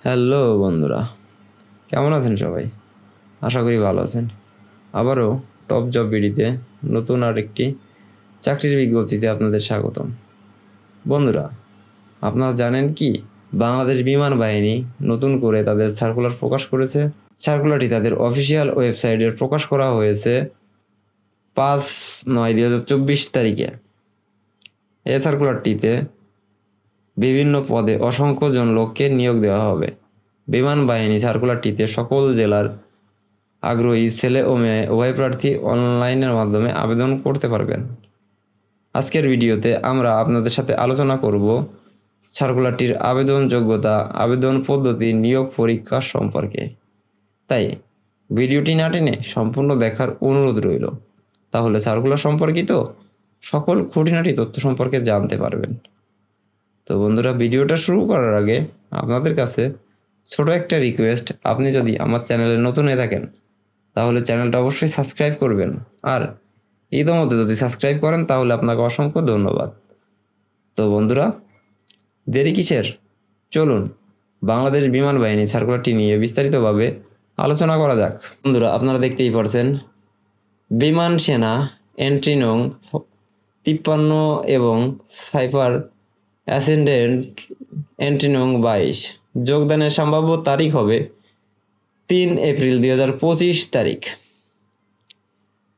Hello বন্ধুরা, কেমন আছেন সবাই? আশা করি ভালো আছেন। আবারও টপ জব বিডিতে নতুন আরেকটি চাকরির বিজ্ঞপ্তিতে আপনাদের স্বাগতম। বন্ধুরা, আপনারা জানেন কি বাংলাদেশ বিমান বাহিনী নতুন করে তাদের সার্কুলার প্রকাশ করেছে। সার্কুলারটি তাদের অফিসিয়াল ওয়েবসাইটে প্রকাশ করা হয়েছে 5/9/2024 তারিখে। এই সার্কুলারটিতে বিভিন্ন পদে অসংখ্য জন লোককে নিয়োগ দেওয়া হবে। বিমান বাহিনী সার্কুলারটিতে সকল জেলার আগ্রহী ছেলে ও মেয়ে উভয় প্রার্থী অনলাইনের মাধ্যমে আবেদন করতে পারবেন। আজকের ভিডিওতে আমরা আপনাদের সাথে আলোচনা করব সার্কুলারটির আবেদন যোগ্যতা, আবেদন পদ্ধতি, নিয়োগ পরীক্ষা সম্পর্কে। তাই ভিডিওটি না টেনে সম্পূর্ণ দেখার অনুরোধ রইল। তাহলে সার্কুলার সম্পর্কিত সকল খুঁটিনাটি তথ্য সম্পর্কে জানতে পারবেন। তো বন্ধুরা, ভিডিওটা শুরু করার আগে আপনাদের কাছে ছোট একটা রিকোয়েস্ট, আপনি যদি আমার চ্যানেলে নতুন হয়ে থাকেন তাহলে চ্যানেলটা অবশ্যই সাবস্ক্রাইব করবেন। আর ইতিমধ্যে যদি সাবস্ক্রাইব করেন তাহলে আপনাকে অসংখ্য ধন্যবাদ। তো বন্ধুরা, দেরি কিসের? চলুন বাংলাদেশ বিমান বাহিনী সার্কুলারটি নিয়ে বিস্তারিতভাবে আলোচনা করা যাক। বন্ধুরা, আপনারা দেখতেই পারছেন বিমান সেনা এন্ট্রি নং 53 এবং সাইফার অ্যাসেন্ডেন্ট এন্ট্রি নং 22। যোগদানের সম্ভাব্য তারিখ হবে 3 এপ্রিল 2025 তারিখ।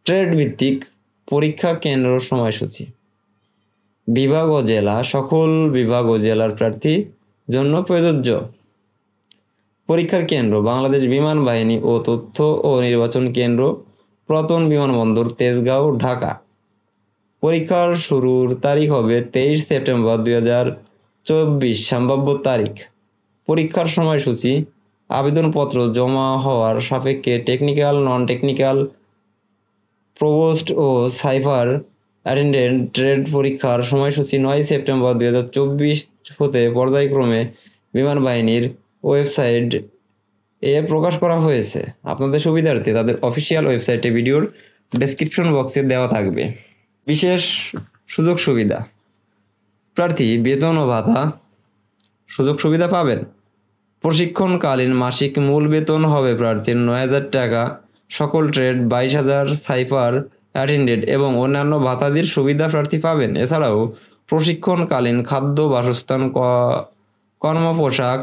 ট্রেড ভিত্তিক পরীক্ষা কেন্দ্র সময়সূচি। বিভাগ ও জেলা, সকল বিভাগ ও জেলার প্রার্থী জন্য প্রযোজ্য। পরীক্ষার কেন্দ্র বাংলাদেশ বিমান বাহিনী ও তথ্য ও নির্বাচন কেন্দ্র, পুরাতন বিমানবন্দর, তেজগাঁও, ঢাকা। পরীক্ষার শুরুর তারিখ হবে 23 সেপ্টেম্বর 2024 সম্ভাব্য তারিখ। পরীক্ষার সময়সূচি: আবেদনপত্র জমা হওয়ার সাপেক্ষে টেকনিক্যাল, নন টেকনিক্যাল, প্রভোস্ট ও সাইফার অ্যাটেন্ডেন্ট ট্রেড পরীক্ষার সময়সূচি 9 সেপ্টেম্বর 2024 হতে পর্যায়ক্রমে বিমান বাহিনীর ওয়েবসাইট এ প্রকাশ করা হয়েছে। আপনাদের সুবিধার্থে তাদের অফিসিয়াল ওয়েবসাইটে ভিডিওর ডেসক্রিপশন বক্সে দেওয়া থাকবে। বিশেষ সুযোগ সুবিধা: প্রার্থী বেতন ও ভাতা সুযোগ সুবিধা পাবেন। প্রশিক্ষণকালীন মাসিক মূল বেতন হবে প্রার্থীর 9,000 টাকা, সকল ট্রেড 22,000, সাইফার অ্যাটেন্ডেন্ট এবং অন্যান্য ভাতাদির সুবিধা প্রার্থী পাবেন। এছাড়াও প্রশিক্ষণকালীন খাদ্য, বাসস্থান, কর্মপোশাক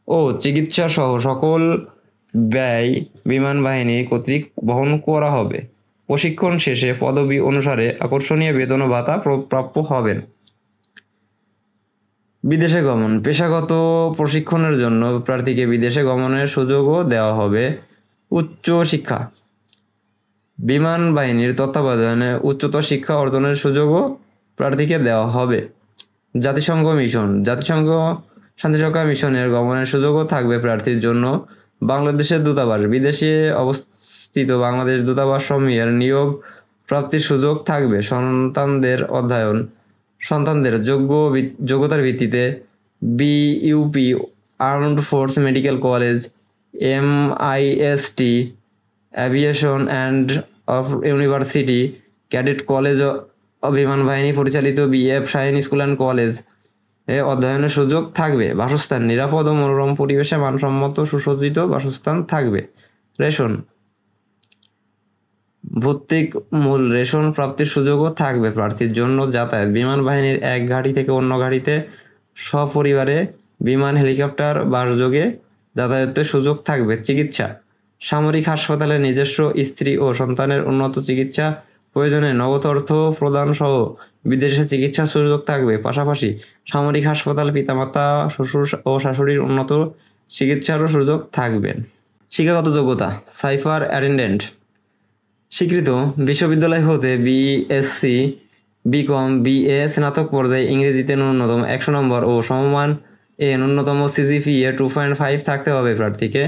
ও চিকিৎসা সহ সকল ব্যয় বিমান বাহিনী কর্তৃক বহন করা হবে। প্রশিক্ষণ শেষে পদবি অনুসারে আকর্ষণীয় বেতন ও ভাতা প্রাপ্য হবেন। বিদেশে গমন: পেশাগত প্রশিক্ষণের জন্য প্রার্থীকে বিদেশে গমনের সুযোগও দেওয়া হবে। উচ্চ শিক্ষা: বিমান বাহিনীর তত্ত্বাবধানে উচ্চতর শিক্ষা অর্জনের সুযোগও প্রার্থীকে দেওয়া হবে। জাতিসংঘ মিশন: জাতিসংঘ শান্তিরক্ষা মিশনের গমনের সুযোগও থাকবে প্রার্থীর জন্য। বাংলাদেশের দূতাবাস: বিদেশে অবস্থিত বাংলাদেশ দূতাবাস সমূহের নিয়োগ প্রাপ্তির সুযোগ থাকবে। সন্তানদের যোগ্যতার ভিত্তিতে BUP, armed force medical college, MIST, aviation and university, cadet college ও বিমান বাহিনী পরিচালিত BF Shaheen school and college এ অধ্যয়নের সুযোগ থাকবে। বাসস্থান: নিরাপদ ও মনোরম পরিবেশে মানসম্মত সুসজ্জিত বাসস্থান থাকবে। রেশন: ভৌতিক মূল রেশন প্রাপ্তির সুযোগও থাকবে প্রার্থীর জন্য। যাতায়াত: বিমান বাহিনীর এক ঘাঁটি থেকে অন্য ঘাঁটিতে সপরিবারে বিমান, হেলিকপ্টার, বাসযোগে যাতায়াতের সুযোগ থাকবে। চিকিৎসা: সামরিক হাসপাতালে নিজস্ব, স্ত্রী ও সন্তানের উন্নত চিকিৎসা প্রয়োজনে নগদ অর্থ প্রদান সহ বিদেশে চিকিৎসার সুযোগ থাকবে। পাশাপাশি সামরিক হাসপাতাল পিতামাতা, শ্বশুর ও শাশুড়ির উন্নত চিকিৎসারও সুযোগ থাকবে। শিক্ষাগত যোগ্যতা: সাইফার অ্যাটেন্ডেন্ট স্বীকৃত বিশ্ববিদ্যালয় হতে BSc, BCom, BA স্নাতক পর্যায়ে ইংরেজিতে ন্যূনতম 100 নম্বর ও সমমান ন্যূনতম CGPA 2.5 থাকতে হবে প্রার্থীকে।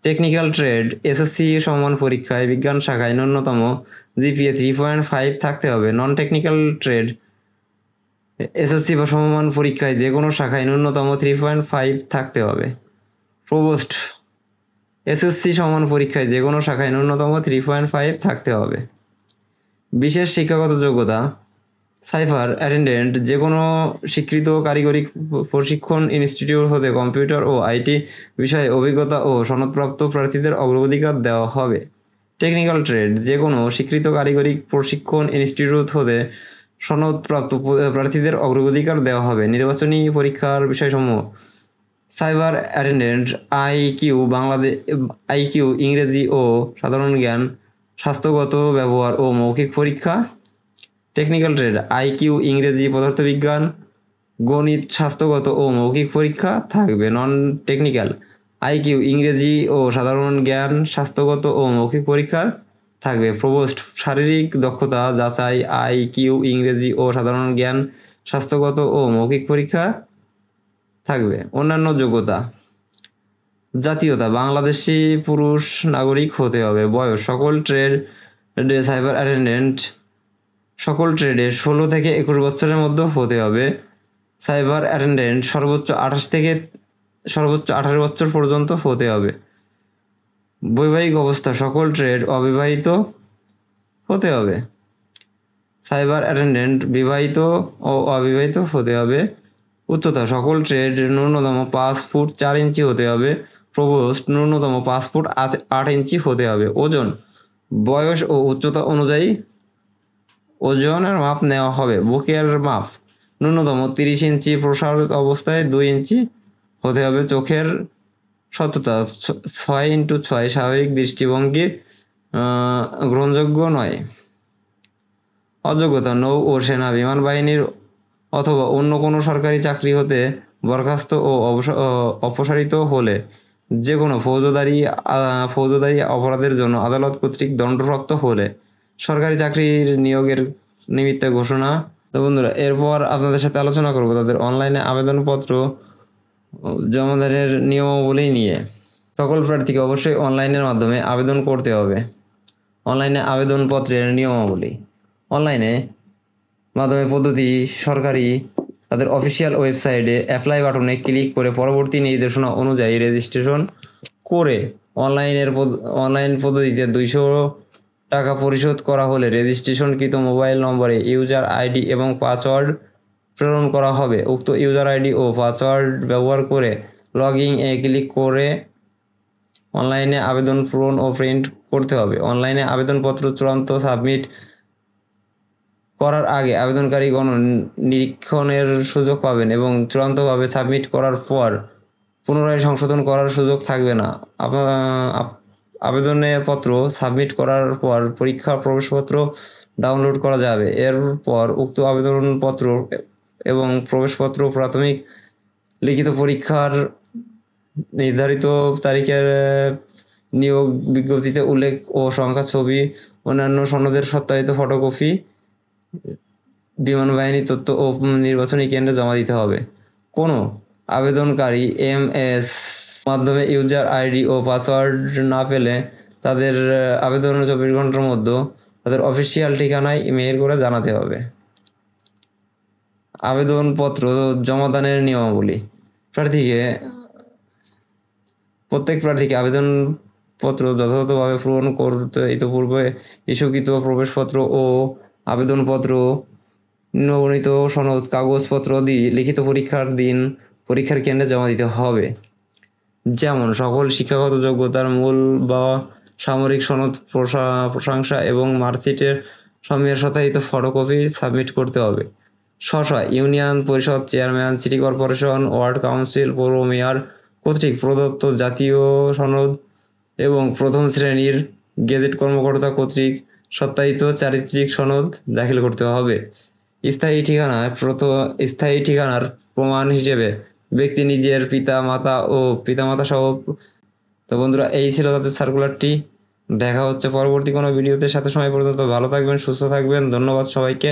টেকনিক্যাল ট্রেড: SSC সমমান পরীক্ষায় বিজ্ঞান শাখায় ন্যূনতম GPA 3.5 থাকতে হবে। নন টেকনিক্যাল ট্রেড: SSC বা সমমান পরীক্ষায় যে কোনো শাখায় ন্যূনতম 3.5 থাকতে হবে। প্রভোস্ট: SSC সমান পরীক্ষায় যে কোনো শাখায় ন্যূনতম 3.5 থাকতে হবে। বিশেষ শিক্ষাগত যোগ্যতা: সাইফার অ্যাটেন্ডেন্ট যে কোনো স্বীকৃত কারিগরি প্রশিক্ষণ ইনস্টিটিউট হতে কম্পিউটার ও আইটি বিষয়ে অভিজ্ঞতা ও সনদপ্রাপ্ত প্রার্থীদের অগ্রাধিকার দেওয়া হবে। টেকনিক্যাল ট্রেড যে কোনো স্বীকৃত কারিগরি প্রশিক্ষণ ইনস্টিটিউট হতে সনদপ্রাপ্ত প্রার্থীদের অগ্রাধিকার দেওয়া হবে। নির্বাচনী পরীক্ষার বিষয়সমূহ: সাইবার অ্যাটেন্ডেন্ট আইকিউ ইংরেজি ও সাধারণ জ্ঞান, স্বাস্থ্যগত ব্যবহার ও মৌখিক পরীক্ষা। টেকনিক্যাল ট্রেড আইকিউ ইংরেজি, পদার্থবিজ্ঞান, গণিত, স্বাস্থ্যগত ও মৌখিক পরীক্ষা থাকবে। নন টেকনিক্যাল আইকিউ ইংরেজি ও সাধারণ জ্ঞান, স্বাস্থ্যগত ও মৌখিক পরীক্ষা থাকবে। প্রবোস্ট শারীরিক দক্ষতা যাচাই, আইকিউ ইংরেজি ও সাধারণ জ্ঞান, স্বাস্থ্যগত ও মৌখিক পরীক্ষা থাকবে। অন্যান্য যোগ্যতা: জাতীয়তা বাংলাদেশি, পুরুষ নাগরিক হতে হবে। বয়স সকল ট্রেডে সাইবার অ্যাটেন্ডেন্ট সকল ট্রেডে 16 থেকে 21 বছরের মধ্যে হতে হবে। সাইবার অ্যাটেন্ডেন্ট সর্বোচ্চ 28 থেকে সর্বোচ্চ 18 বছর পর্যন্ত হতে হবে। বৈবাহিক অবস্থা সকল ট্রেড অবিবাহিত হতে হবে। সাইবার অ্যাটেন্ডেন্ট বিবাহিত ও অবিবাহিত হতে হবে। উচ্চতা সকল ট্রেড ন্যূনতম 5 ফুট 4 ইঞ্চি হতে হবে। প্রবোস্ট ন্যূনতম 5 ফুট 8 ইঞ্চি হতে হবে। ওজন বয়স ও উচ্চতা অনুযায়ী ওজনের মাপ নেওয়া হবে। বুকের মাপ ন্যূনতম 30 ইঞ্চি, প্রসার অবস্থায় 2 ইঞ্চি হতে হবে। চোখের সততা 6x6 স্বাভাবিক দৃষ্টিভঙ্গির গ্রহণযোগ্য নয়। অযোগ্যতা নৌ ও সেনা, বিমান বাহিনীর অথবা অন্য কোনো সরকারি চাকরি হতে বরখাস্ত ও অপসারিত হলে, যে কোনো ফৌজদারি অপরাধের জন্য আদালত কর্তৃক দণ্ডপ্রাপ্ত হলে, সরকারি চাকরির নিয়োগের নিমিত্তে ঘোষণা। তো বন্ধুরা, এরপর আপনাদের সাথে আলোচনা করব তাদের অনলাইনে আবেদনপত্র জমাদানের নিয়মাবলী নিয়ে। সকল প্রার্থীকে অবশ্যই অনলাইনের মাধ্যমে আবেদন করতে হবে। অনলাইনে আবেদনপত্রের নিয়মাবলী: অনলাইনে মাধ্যমে পদ্ধতি সরকারি তাদের অফিসিয়াল ওয়েবসাইটে অ্যাপ্লাই বাটনে ক্লিক করে পরবর্তী নির্দেশনা অনুযায়ী রেজিস্ট্রেশন করে অনলাইন পদ্ধতিতে 200 টাকা পরিশোধ করা হলে রেজিস্ট্রেশনকৃত মোবাইল নম্বরে ইউজার আইডি এবং পাসওয়ার্ড প্রেরণ করা হবে। উক্ত ইউজার আইডি ও পাসওয়ার্ড ব্যবহার করে লগইন এ ক্লিক করে অনলাইনে আবেদন পূরণ ও প্রিন্ট করতে হবে। অনলাইনে আবেদনপত্র চূড়ান্ত সাবমিট করার আগে আবেদনকারী নিরীক্ষণের সুযোগ পাবেন এবং চূড়ান্তভাবে সাবমিট করার পর পুনরায় সংশোধন করার সুযোগ থাকবে না। আবেদনপত্র সাবমিট করার পর পরীক্ষা প্রবেশপত্র ডাউনলোড করা যাবে। এরপর উক্ত আবেদনপত্র এবং প্রবেশপত্র প্রাথমিক লিখিত পরীক্ষার নির্ধারিত তারিখের নিয়োগ বিজ্ঞপ্তিতে উল্লেখ ও সংখ্যা, ছবি, অন্যান্য সনদের সত্যায়িত ফটোকপি বিমান বাহিনী তথ্য ও নির্বাচনী কেন্দ্রে জমা দিতে হবে। কোনো আবেদনকারী MS মাধ্যমে ইউজার আইডি ও পাসওয়ার্ড না পেলে তাদের আবেদনের 24 ঘন্টার মধ্যে তাদের অফিসিয়াল ঠিকানায় ইমেইল করে জানাতে হবে। আবেদনপত্র জমাদানের নিয়মাবলী: প্রত্যেক প্রার্থীকে আবেদনপত্র যথাযথভাবে পূরণ করতে ইতিপূর্বে ইস্যুকৃত প্রবেশপত্র ও আবেদনপত্র, নবনীত সনদ, কাগজপত্র দিয়ে লিখিত পরীক্ষার দিন পরীক্ষার কেন্দ্রে জমা দিতে হবে। যেমন সকল শিক্ষাগত যোগ্যতার মূল বা সামরিক সনদ, প্রশংসা এবং মার্কশিটের সমেত সত্যায়িত ফটোকপি সাবমিট করতে হবে। ইউনিয়ন পরিষদ chairman, city corporation, word council, পৌর মেয়র কর্তৃক প্রদত্ত জাতীয় সনদ এবং প্রথম শ্রেণীর গেজেট কর্মকর্তা কর্তৃক সত্যায়িত চারিত্রিক সনদ দাখিল করতে হবে। স্থায়ী ঠিকানার প্রমাণ হিসেবে ব্যক্তি নিজের পিতামাতা সহ। তো বন্ধুরা, এই ছিল তাদের সার্কুলারটি। দেখা হচ্ছে পরবর্তী কোনো ভিডিওতে। সাথে সময় পর্যন্ত ভালো থাকবেন, সুস্থ থাকবেন। ধন্যবাদ সবাইকে।